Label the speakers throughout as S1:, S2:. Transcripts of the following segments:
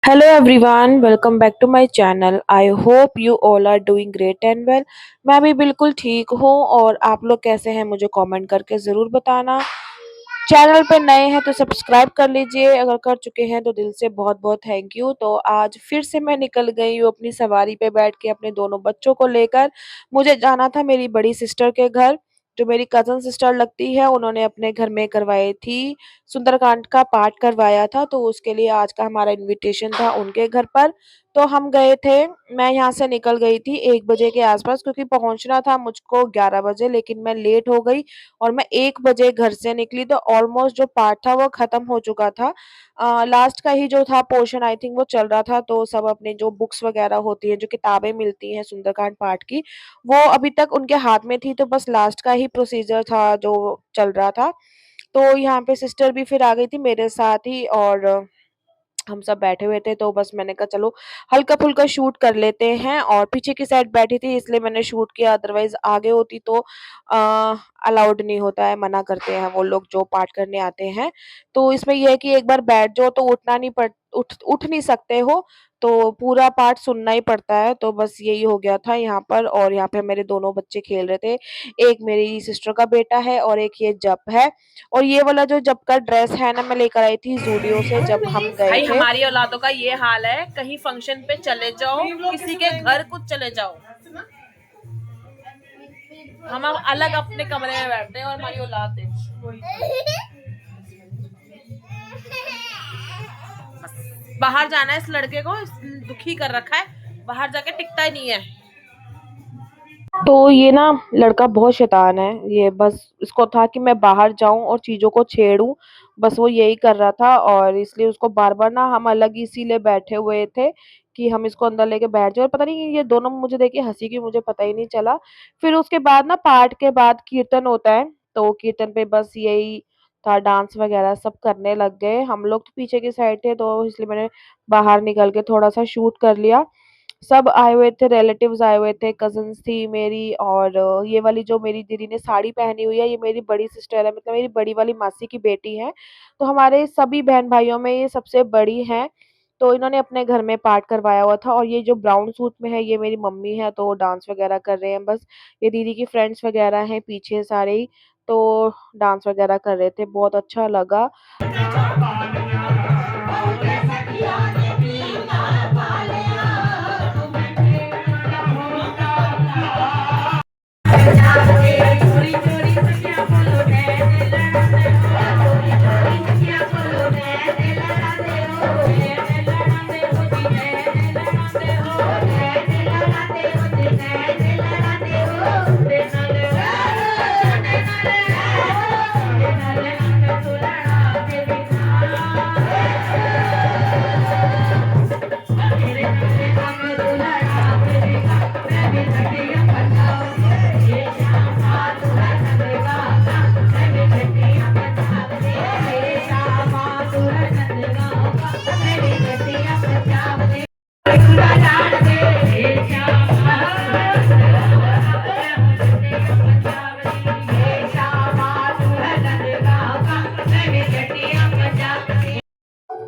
S1: Hello everyone, welcome back to my channel. I hope you all are doing great and well. मैं भी बिल्कुल ठीक हूँ और आप लोग कैसे हैं मुझे कमेंट करके ज़रूर बताना। चैनल पे नए हैं तो सब्सक्राइब कर लीजिए, अगर कर चुके हैं तो दिल से बहुत बहुत थैंक यू। तो आज फिर से मैं निकल गई हूँ अपनी सवारी पे बैठ के अपने दोनों बच्चों को लेकर। मुझे जाना था मेरी बड़ी सिस्टर के घर, जो मेरी कज़न सिस्टर लगती है। उन्होंने अपने घर में करवाई थी, सुंदरकांड का पाठ करवाया था, तो उसके लिए आज का हमारा इन्विटेशन था उनके घर पर। तो हम गए थे। मैं यहाँ से निकल गई थी 1 बजे के आस-पास, क्योंकि पहुँचना था मुझको 11 बजे, लेकिन मैं लेट हो गई और मैं 1 बजे घर से निकली तो ऑलमोस्ट जो पार्ट था वो ख़त्म हो चुका था। लास्ट का ही जो था पोर्शन आई थिंक वो चल रहा था, तो सब अपने जो बुक्स वग़ैरह होती हैं, जो किताबें मिलती हैं सुंदरकांड पाठ की, वो अभी तक उनके हाथ में थी, तो बस लास्ट का ही प्रोसीजर था जो चल रहा था। तो यहाँ पे सिस्टर भी फिर आ गई थी मेरे साथ ही और हम सब बैठे हुए थे, तो बस मैंने कहा चलो हल्का-फुल्का शूट कर लेते हैं, और पीछे की साइड बैठी थी इसलिए मैंने शूट किया, अदरवाइज़ आगे होती तो अलाउड नहीं होता है, मना करते हैं वो लोग जो पाठ करने आते हैं। तो इसमें ये है कि एक बार बैठ जाओ तो उठना नहीं पड़ उठ उठ नहीं सकते हो, तो पूरा पाठ सुनना ही पड़ता है। तो बस यही हो गया था यहाँ पर, और यहाँ पे मेरे दोनों बच्चे खेल रहे थे। एक मेरी सिस्टर का बेटा है और एक ये जप है। और ये वाला जो जब का ड्रेस है ना, मैं लेकर आई थी ज़ूडियो से जब हम गए
S2: भाई
S1: थे।
S2: हमारी औलादों का ये हाल है, कहीं फंक्शन पे चले जाओ, किसी के घर कुछ चले जाओ, हम अब अलग अपने कमरे में बैठते हैं और हमारी औलाद देखो बाहर जाना है। इस लड़के को दुखी कर रखा है, बाहर जाके टिकता ही नहीं है।
S1: तो ये ना लड़का बहुत शैतान है, ये बस इसको था कि मैं बाहर जाऊँ और चीज़ों को छेड़ूँ, बस वो यही कर रहा था। और इसलिए उसको बार-बार ना हम अलग इसीलिए बैठे हुए थे कि हम इसको अंदर लेके बैठ जाएँ, और पता नहीं ये दोनों मुझे देख के हँसी क्यों, मुझे पता ही नहीं चला। फिर उसके बाद ना पाठ के बाद कीर्तन होता है, तो कीर्तन पे बस यही था, डांस वगैरह सब करने लग गए। हम लोग तो पीछे की साइड थे, तो इसलिए मैंने बाहर निकल के थोड़ा-सा शूट कर लिया। सब आए हुए थे, रिलेटिव्स आए हुए थे, कज़िन्स थी मेरी, और ये वाली जो मेरी दीदी ने साड़ी पहनी हुई है, ये मेरी बड़ी सिस्टर है, मतलब मेरी बड़ी वाली मासी की बेटी है। तो हमारे सभी बहन-भाइयों में ये सबसे बड़ी हैं, तो इन्होंने अपने घर में पाठ करवाया हुआ था। और ये जो ब्राउन सूट में है, ये मेरी मम्मी है, तो डांस वगैरह कर रहे हैं बस। ये दीदी की फ्रेंड्स वगैरह हैं पीछे सारे ही, तो डांस वगैरह कर रहे थे, बहुत अच्छा लगा।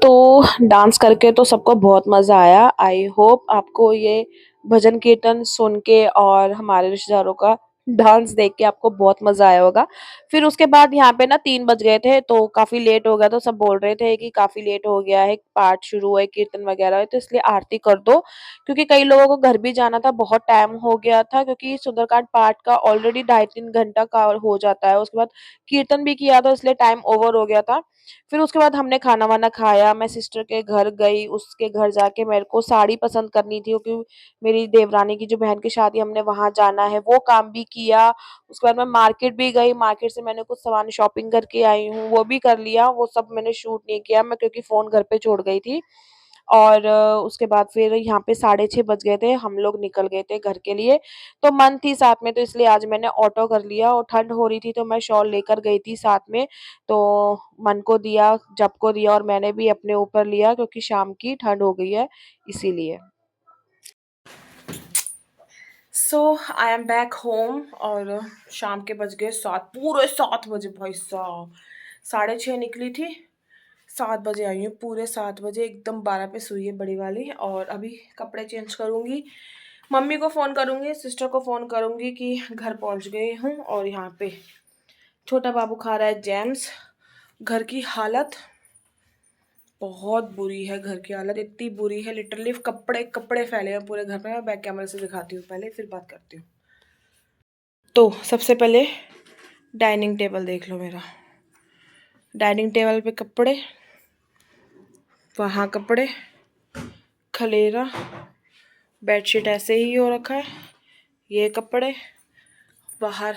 S1: तो डांस करके तो सबको बहुत मज़ा आया। आई होप आपको ये भजन कीर्तन सुन के और हमारे रिश्तेदारों का डांस देख के आपको बहुत मज़ा आया होगा। फिर उसके बाद यहाँ पे ना 3 बज गए थे, तो काफ़ी लेट हो गया, तो सब बोल रहे थे कि काफ़ी लेट हो गया है, पाठ शुरू है, कीर्तन वगैरह है, तो इसलिए आरती कर दो। क्योंकि कई लोगों को घर भी जाना था, बहुत टाइम हो गया था, क्योंकि सुंदरकांड पाठ का ऑलरेडी ढाई 3 घंटा का हो जाता है। उसके बाद कीर्तन भी किया था, इसलिए टाइम ओवर हो गया था। फिर उसके बाद हमने खाना-वाना खाया, मैं सिस्टर के घर गई, उसके घर जाके मेरे को साड़ी पसंद करनी थी, क्योंकि मेरी देवरानी की जो बहन की शादी, हमने वहाँ जाना है, वो काम भी किया। उसके बाद मैं मार्केट भी गई, मार्केट से मैंने कुछ सामान शॉपिंग करके आई हूँ, वो भी कर लिया, वो सब मैंने शूट नहीं किया मैं, क्योंकि फ़ोन घर पे छोड़ गई थी। और उसके बाद फिर यहाँ पे साढ़े 6 बज गए थे, हम लोग निकल गए थे घर के लिए। तो मन थी साथ में, तो इसलिए आज मैंने ऑटो कर लिया, और ठंड हो रही थी तो मैं शॉल लेकर गई थी साथ में। तो मन को दिया, जब को दिया, और मैंने भी अपने ऊपर लिया, क्योंकि शाम की ठंड हो गई है इसीलिए।
S2: सो आई एम बैक होम और शाम के बज गए 7, पूरे 7 बजे भाई साहब। 6:30 निकली थी,
S1: 7 बजे आई हूँ, पूरे 7 बजे, एकदम 12 पे सोई है बड़ी वाली। और अभी कपड़े चेंज करूँगी, मम्मी को फ़ोन करूँगी, सिस्टर को फ़ोन करूँगी कि घर पहुँच गई हूँ। और यहाँ पे छोटा बाबू खा रहा है जैम्स। घर की हालत बहुत बुरी है, घर की हालत इतनी बुरी है, लिटरली कपड़े कपड़े फैले हैं पूरे घर में। मैं बैक कैमरे से दिखाती हूँ पहले, फिर बात करती हूँ। तो सबसे पहले डाइनिंग टेबल देख लो मेरा। डाइनिंग टेबल पे कपड़े, वहाँ कपड़े, खलेरा, बेडशीट ऐसे ही हो रखा है, ये कपड़े, बाहर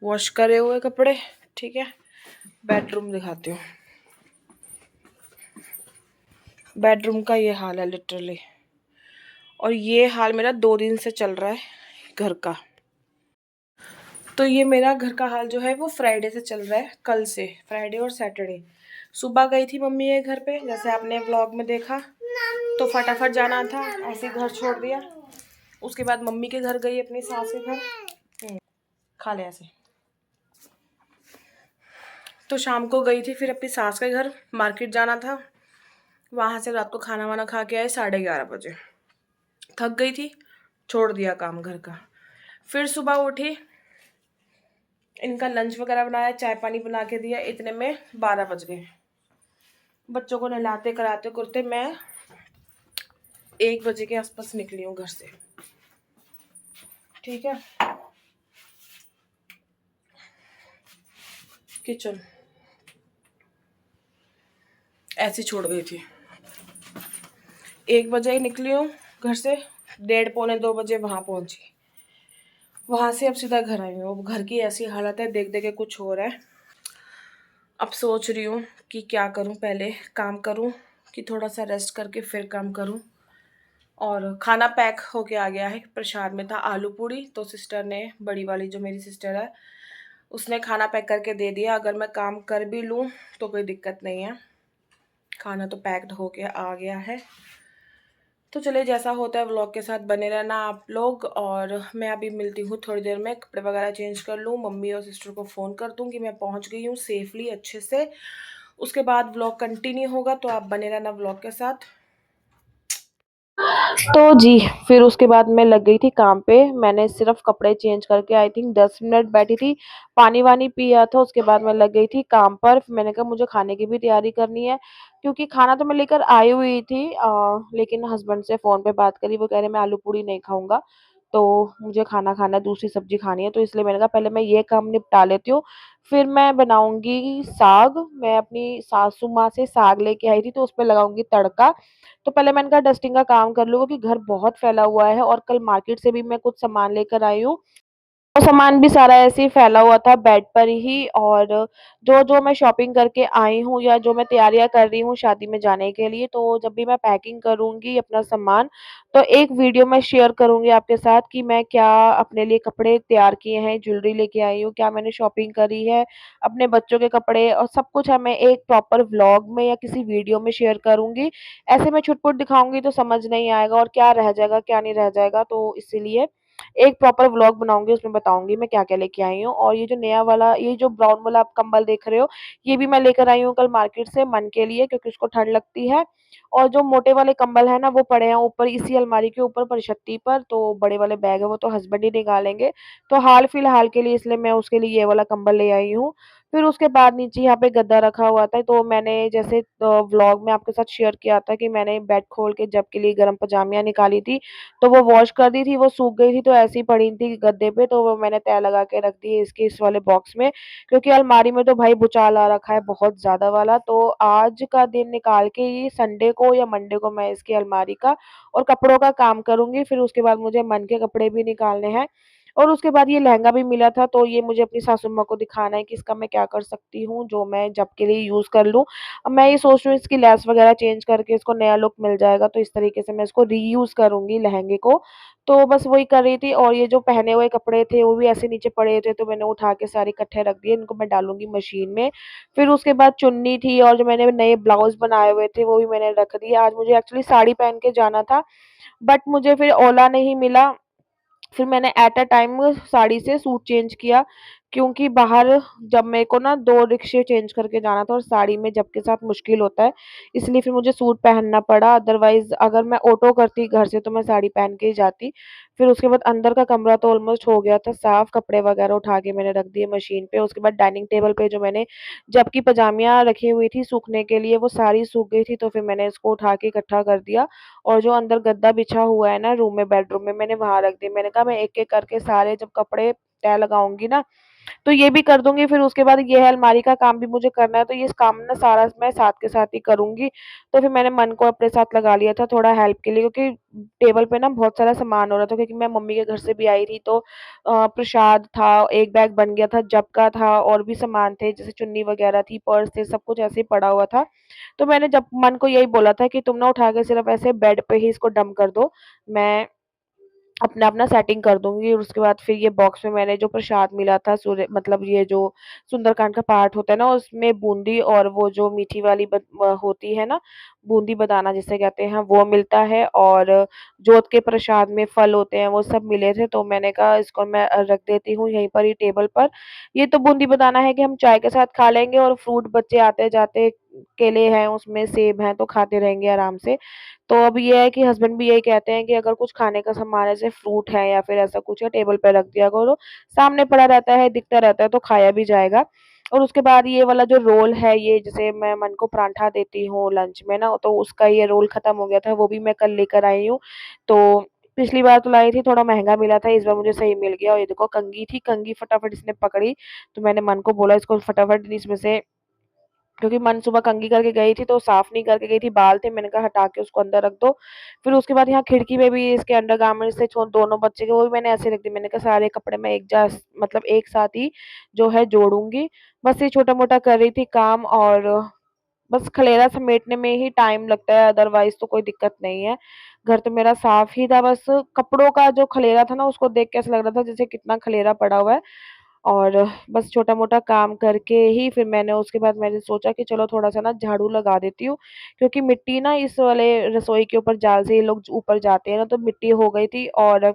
S1: वॉश करे हुए कपड़े। ठीक है, बेडरूम दिखाती हूँ। बेडरूम का ये हाल है लिटरली, और ये हाल मेरा 2 दिन से चल रहा है घर का। तो ये मेरा घर का हाल जो है वो फ्राइडे से चल रहा है, कल से, फ्राइडे और सैटरडे। सुबह गई थी मम्मी के घर पे, जैसे आपने व्लॉग में देखा, तो फटाफट जाना था, ऐसे घर छोड़ दिया। उसके बाद मम्मी के घर गई, अपनी सास के घर, खा ले ऐसे। तो शाम को गई थी फिर अपनी सास के घर, मार्केट जाना था। वहाँ से रात को खाना वाना खा के आए 11:30 बजे। थक गई थी, छोड़ दिया काम घर का। फिर सुबह उठी, इनका लंच वगैरह बनाया, चाय पानी बना के दिया, इतने में 12 बज गए। बच्चों को नहलाते कराते करते मैं 1 बजे के आसपास निकली हूँ घर से। ठीक है, किचन ऐसी छोड़ गई थी। 1 बजे निकली हूँ घर से, 1:30 पौने 2 बजे वहाँ पहुँची। वहाँ से अब सीधा घर आई हूँ। घर की ऐसी हालत है, देख देख के कुछ हो रहा है। अब सोच रही हूँ कि क्या करूँ, पहले काम करूँ कि थोड़ा सा रेस्ट करके फिर काम करूँ। और खाना पैक होके आ गया है, प्रसाद में था आलू पूड़ी, तो सिस्टर ने, बड़ी वाली जो मेरी सिस्टर है, उसने खाना पैक करके दे दिया। अगर मैं काम कर भी लूँ तो कोई दिक्कत नहीं है, खाना तो पैक्ड होके आ गया है। तो चलिए, जैसा होता है व्लॉग के साथ बने रहना आप लोग। और मैं अभी मिलती हूँ थोड़ी देर में, कपड़े वगैरह चेंज कर लूँ, मम्मी और सिस्टर को फ़ोन कर दूँ कि मैं पहुँच गई हूँ सेफली, अच्छे से। उसके बाद व्लॉग कंटिन्यू होगा, तो आप बने रहना व्लॉग के साथ। तो जी, फिर उसके बाद मैं लग गई थी काम पे। मैंने सिर्फ कपड़े चेंज करके आई थिंक 10 मिनट बैठी थी, पानी वानी पिया था, उसके बाद मैं लग गई थी काम पर। फिर मैंने कहा मुझे खाने की भी तैयारी करनी है, क्योंकि खाना तो मैं लेकर आई हुई थी, लेकिन हस्बैंड से फ़ोन पे बात करी, वो कह रहे मैं आलू पूड़ी नहीं खाऊंगा, तो मुझे खाना खाना है, दूसरी सब्जी खानी है। तो इसलिए मैंने कहा पहले मैं ये काम निपटा लेती हूँ, फिर मैं बनाऊंगी साग। मैं अपनी सासू माँ से साग लेके आई थी, तो उस पर लगाऊंगी तड़का। तो पहले मैंने कहा डस्टिंग का काम कर लूँ, क्योंकि घर बहुत फैला हुआ है, और कल मार्केट से भी मैं कुछ सामान लेकर आई हूँ। वो सामान भी सारा ऐसे ही फैला हुआ था बेड पर ही। और जो-जो मैं शॉपिंग करके आई हूँ, या जो मैं तैयारियाँ कर रही हूँ शादी में जाने के लिए, तो जब भी मैं पैकिंग करूँगी अपना सामान, तो एक वीडियो मैं शेयर करूँगी आपके साथ कि मैं क्या अपने लिए कपड़े तैयार किए हैं, ज्वेलरी लेके आई हूँ, क्या मैंने शॉपिंग करी है, अपने बच्चों के कपड़े और सब कुछ है, मैं एक प्रॉपर व्लॉग में या किसी वीडियो में शेयर करूँगी। ऐसे मैं छुट-पुट दिखाऊँगी तो समझ नहीं आएगा, और क्या रह जाएगा, क्या नहीं रह जाएगा, तो इसीलिए एक प्रॉपर व्लॉग बनाऊँगी, उसमें बताऊँगी मैं क्या-क्या लेके आई हूँ। और ये जो नया वाला, ये जो ब्राउन वाला आप कंबल देख रहे हो, ये भी मैं लेकर आई हूँ कल मार्केट से मन के लिए, क्योंकि उसको ठंड लगती है। और जो मोटे वाले कंबल है ना, वो पड़े हैं ऊपर इसी अलमारी के ऊपर परछत्ती पर, तो बड़े वाले बैग है वो तो हस्बैंड ही निकालेंगे। तो हाल-फिलहाल के लिए इसलिए मैं उसके लिए ये वाला कंबल ले आई हूँ। फिर उसके बाद नीचे यहाँ पे गद्दा रखा हुआ था, तो मैंने जैसे व्लॉग में आपके साथ शेयर किया था कि मैंने बेड खोल के जब के लिए गर्म पजामियाँ निकाली थी, तो वो वॉश कर दी थी, वो सूख गई थी, तो ऐसे ही पड़ी थी गद्दे पे, तो वो मैंने तह लगा के रख दी है इसके इस वाले बॉक्स में, क्योंकि अलमारी में तो भाई भुचाल आ रखा है बहुत ज़्यादा वाला। तो आज का दिन निकाल के ये संडे को या मंडे को मैं इसकी अलमारी का और कपड़ों का काम करूँगी। फिर उसके बाद मुझे मन के कपड़े भी निकालने हैं। और उसके बाद ये लहंगा भी मिला था, तो ये मुझे अपनी सासू माँ को दिखाना है कि इसका मैं क्या कर सकती हूँ, जो मैं जब के लिए यूज़ कर लूँ। अब मैं ये सोच रही हूँ इसकी लेस वगैरह चेंज करके इसको नया लुक मिल जाएगा, तो इस तरीके से मैं इसको रीयूज़ करूँगी लहंगे को। तो बस वही कर रही थी। और ये जो पहने हुए कपड़े थे वो भी ऐसे नीचे पड़े थे, तो मैंने उठा के सारे इकट्ठे रख दिए, इनको मैं डालूँगी मशीन में। फिर उसके बाद चुन्नी थी, और जो मैंने नए ब्लाउज़ बनाए हुए थे वो भी मैंने रख दिए। आज मुझे एक्चुअली साड़ी पहन के जाना था, बट मुझे फिर ओला नहीं मिला। फिर मैंने एट अ टाइम साड़ी से सूट चेंज किया, क्योंकि बाहर जब मेरे को ना 2 रिक्शे चेंज करके जाना था और साड़ी में जब के साथ मुश्किल होता है, इसलिए फिर मुझे सूट पहनना पड़ा। अदरवाइज़ अगर मैं ऑटो करती घर से तो मैं साड़ी पहन के ही जाती। फिर उसके बाद अंदर का कमरा तो ऑलमोस्ट हो गया था साफ, कपड़े वगैरह उठा के मैंने रख दिए मशीन पे। उसके बाद डाइनिंग टेबल पे जो मैंने जब की पजामियाँ रखी हुई थी सूखने के लिए वो सारी सूख गई थी, तो फिर मैंने इसको उठा के इकट्ठा कर दिया। और जो अंदर गद्दा बिछा हुआ है ना रूम में, बेडरूम में, मैंने वहाँ रख दिया। मैंने कहा मैं एक-एक करके सारे जब कपड़े तह लगाऊँगी ना, तो ये भी कर दूँगी, फिर उसके बाद ये है अलमारी का काम भी मुझे करना है, तो ये काम ना सारा मैं साथ के साथ ही करूँगी। तो फिर मैंने मन को अपने साथ लगा लिया था थोड़ा हेल्प के लिए, क्योंकि टेबल पे ना बहुत सारा सामान हो रहा था, क्योंकि मैं मम्मी के घर से भी आई थी तो प्रसाद था, एक बैग बन गया था, जब का था और भी सामान थे जैसे चुन्नी वगैरह थी, पर्स थे, सब कुछ ऐसे ही पड़ा हुआ था। तो मैंने जब मन को यही बोला था कि तुम ना उठा के सिर्फ़ ऐसे बेड पे ही इसको डंप कर दो, मैं अपना-अपना सेटिंग कर दूँगी। और उसके बाद फिर ये बॉक्स में मैंने जो प्रसाद मिला था सूर्य मतलब ये जो सुंदरकांड का पाठ होता है ना, उसमें बूंदी और वो जो मीठी वाली होती है ना, बूंदी बताना जिसे कहते हैं, वो मिलता है। और जोत के प्रसाद में फल होते हैं, वो सब मिले थे, तो मैंने कहा इसको मैं रख देती हूँ यहीं पर ही टेबल पर। ये तो बूंदी बताना है कि हम चाय के साथ खा लेंगे, और फ्रूट बच्चे आते-जाते, केले हैं उसमें, सेब हैं, तो खाते रहेंगे आराम से। तो अब ये है कि हस्बैंड भी यही कहते हैं कि अगर कुछ खाने का सामान ऐसे फ्रूट है या फिर ऐसा कुछ है टेबल पे रख दिया करो, सामने पड़ा रहता है, दिखता रहता है तो खाया भी जाएगा। और उसके बाद ये वाला जो रोल है, ये जैसे मैं मन को पराठा देती हूँ लंच में ना, तो उसका ये रोल खत्म हो गया था, वो भी मैं कल लेकर आई हूँ। तो पिछली बार तो लाई थी, थोड़ा महँगा मिला था, इस बार मुझे सही मिल गया। और ये देखो कंघी थी, कंघी फटाफट इसने पकड़ी, तो मैंने मन को बोला इसको फटाफट इसमें से, क्योंकि मन सुबह कंघी करके गई थी तो साफ नहीं करके गई थी, बाल थे, मैंने कहा हटा के उसको अंदर रख दो। फिर उसके बाद यहाँ खिड़की में भी इसके अंडरगारमेंट्स थे दोनों बच्चे के, वो भी मैंने ऐसे रख दिए। मैंने कहा सारे कपड़े मैं मतलब एक साथ ही जो है जोड़ूँगी। बस ये छोटा-मोटा कर रही थी काम, और बस खलेरा समेटने में ही टाइम लगता है, अदरवाइज़ तो कोई दिक्कत नहीं है। घर तो मेरा साफ ही था, बस कपड़ों का जो खलेरा था ना उसको देख के ऐसा लग रहा था जैसे कितना खलेरा पड़ा हुआ है। और बस छोटा-मोटा काम करके ही फिर मैंने उसके बाद मैंने सोचा कि चलो थोड़ा-सा ना झाड़ू लगा देती हूँ, क्योंकि मिट्टी ना इस वाले रसोई के ऊपर जाल से ये लोग ऊपर जाते हैं ना, तो मिट्टी हो गई थी। और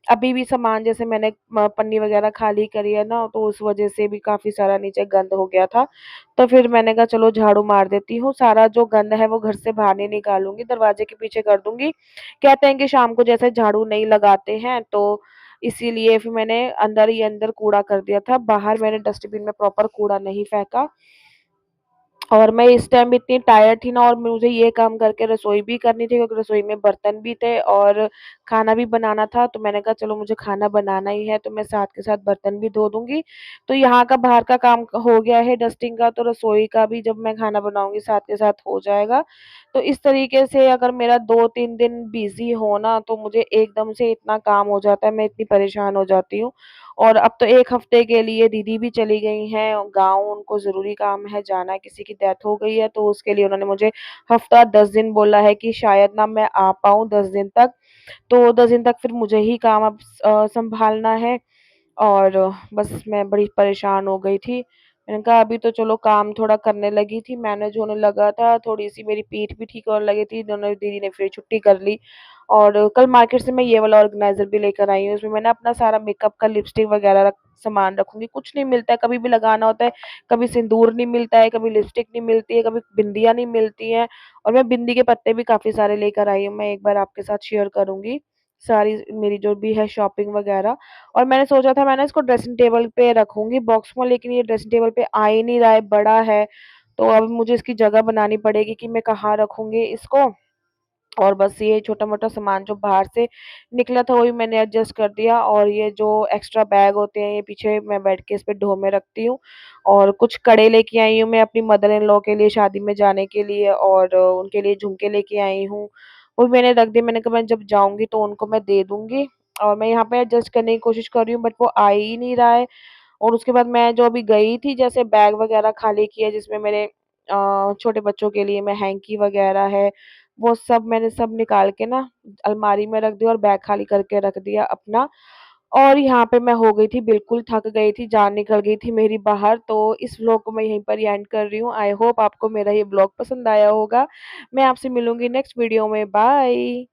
S1: अभी भी सामान जैसे मैंने पन्नी वगैरह खाली करी है ना, तो उस वज़ह से भी काफ़ी सारा नीचे गंद हो गया था। तो फिर मैंने कहा चलो झाड़ू मार देती हूँ, सारा जो गंद है वो घर से बाहर नहीं निकालूँगी, दरवाजे के पीछे कर दूँगी। कहते हैं कि शाम को जैसे झाड़ू नहीं लगाते हैं, तो इसीलिए फिर मैंने अंदर ही अंदर कूड़ा कर दिया था, बाहर मैंने डस्टबिन में प्रॉपर कूड़ा नहीं फेंका। और मैं इस टाइम इतनी टायर्ड थी ना, और मुझे ये काम करके रसोई भी करनी थी, क्योंकि रसोई में बर्तन भी थे और खाना भी बनाना था। तो मैंने कहा चलो मुझे खाना बनाना ही है, तो मैं साथ के साथ बर्तन भी धो दूँगी। तो यहाँ का बाहर का काम हो गया है डस्टिंग का, तो रसोई का भी जब मैं खाना बनाऊँगी साथ के साथ हो जाएगा। तो इस तरीके से अगर मेरा 2-3 दिन बिज़ी हो ना, तो मुझे एकदम से इतना काम हो जाता है, मैं इतनी परेशान हो जाती हूँ। और अब तो 1 हफ्ते के लिए दीदी भी चली गई हैं गाँव, उनको ज़रूरी काम है, जाना है, किसी की डेथ हो गई है, तो उसके लिए उन्होंने मुझे हफ्ता 10 दिन बोला है कि शायद ना मैं आ पाऊँ 10 दिन तक। तो 10 दिन तक फिर मुझे ही काम अब सँभालना है। और बस मैं बड़ी परेशान हो गई थी। मैंने कहा अभी तो चलो काम थोड़ा करने लगी थी, मैनेज होने लगा था, थोड़ी-सी मेरी पीठ भी ठीक होने लगी थी, दोनों दीदी ने फिर छुट्टी कर ली। और कल मार्केट से मैं ये वाला ऑर्गेनाइज़र भी लेकर आई हूँ, इसमें मैं ना अपना सारा मेकअप का लिपस्टिक वगैरह सामान रखूँगी, कुछ नहीं मिलता है, कभी भी लगाना होता है, कभी सिंदूर नहीं मिलता है, कभी लिपस्टिक नहीं मिलती है, कभी बिंदियाँ नहीं मिलती हैं। और मैं बिंदी के पत्ते भी काफ़ी सारे लेकर आई हूँ, मैं एक बार आपके साथ शेयर करूँगी, सारी मेरी जो भी है शॉपिंग वगैरह। और मैंने सोचा था मैं ना इसको ड्रेसिंग टेबल पे रखूँगी बॉक्स में, लेकिन ये ड्रेसिंग टेबल पे आ ही नहीं रहा है, बड़ा है। तो अब मुझे इसकी जगह बनानी पड़ेगी कि मैं कहाँ रखूँगी इसको। और बस ये छोटा-मोटा सामान जो बाहर से निकला था वही मैंने एडजस्ट कर दिया। और ये जो एक्स्ट्रा बैग होते हैं ये पीछे मैं बेड के इस पे ढो में रखती हूँ। और कुछ कड़े लेके आई हूँ मैं अपनी मदर इन लॉ के लिए शादी में जाने के लिए, और उनके लिए झुमके लेके आई हूँ। वो भी मैंने रख दिए, मैंने कहा मैं जब जाऊँगी तो उनको मैं दे दूँगी। और मैं यहाँ पे एडजस्ट करने की कोशिश कर रही हूँ, बट वो आ ही नहीं रहा है। और उसके बाद मैं जो अभी गई थी जैसे बैग वगैरह खाली किया जिसमें मेरे छोटे बच्चों के लिए मैं हैंकी वगैरह है, वो सब मैंने सब निकाल के ना अलमारी में रख दिया और बैग खाली करके रख दिया अपना। और यहाँ पे मैं हो गई थी बिल्कुल थक गई थी, जान निकल गई थी मेरी बाहर। तो इस व्लॉग को मैं यहीं पर ही एंड कर रही हूँ। आई होप आपको मेरा ये व्लॉग पसंद आया होगा। मैं आपसे मिलूँगी नेक्स्ट वीडियो में। बाय।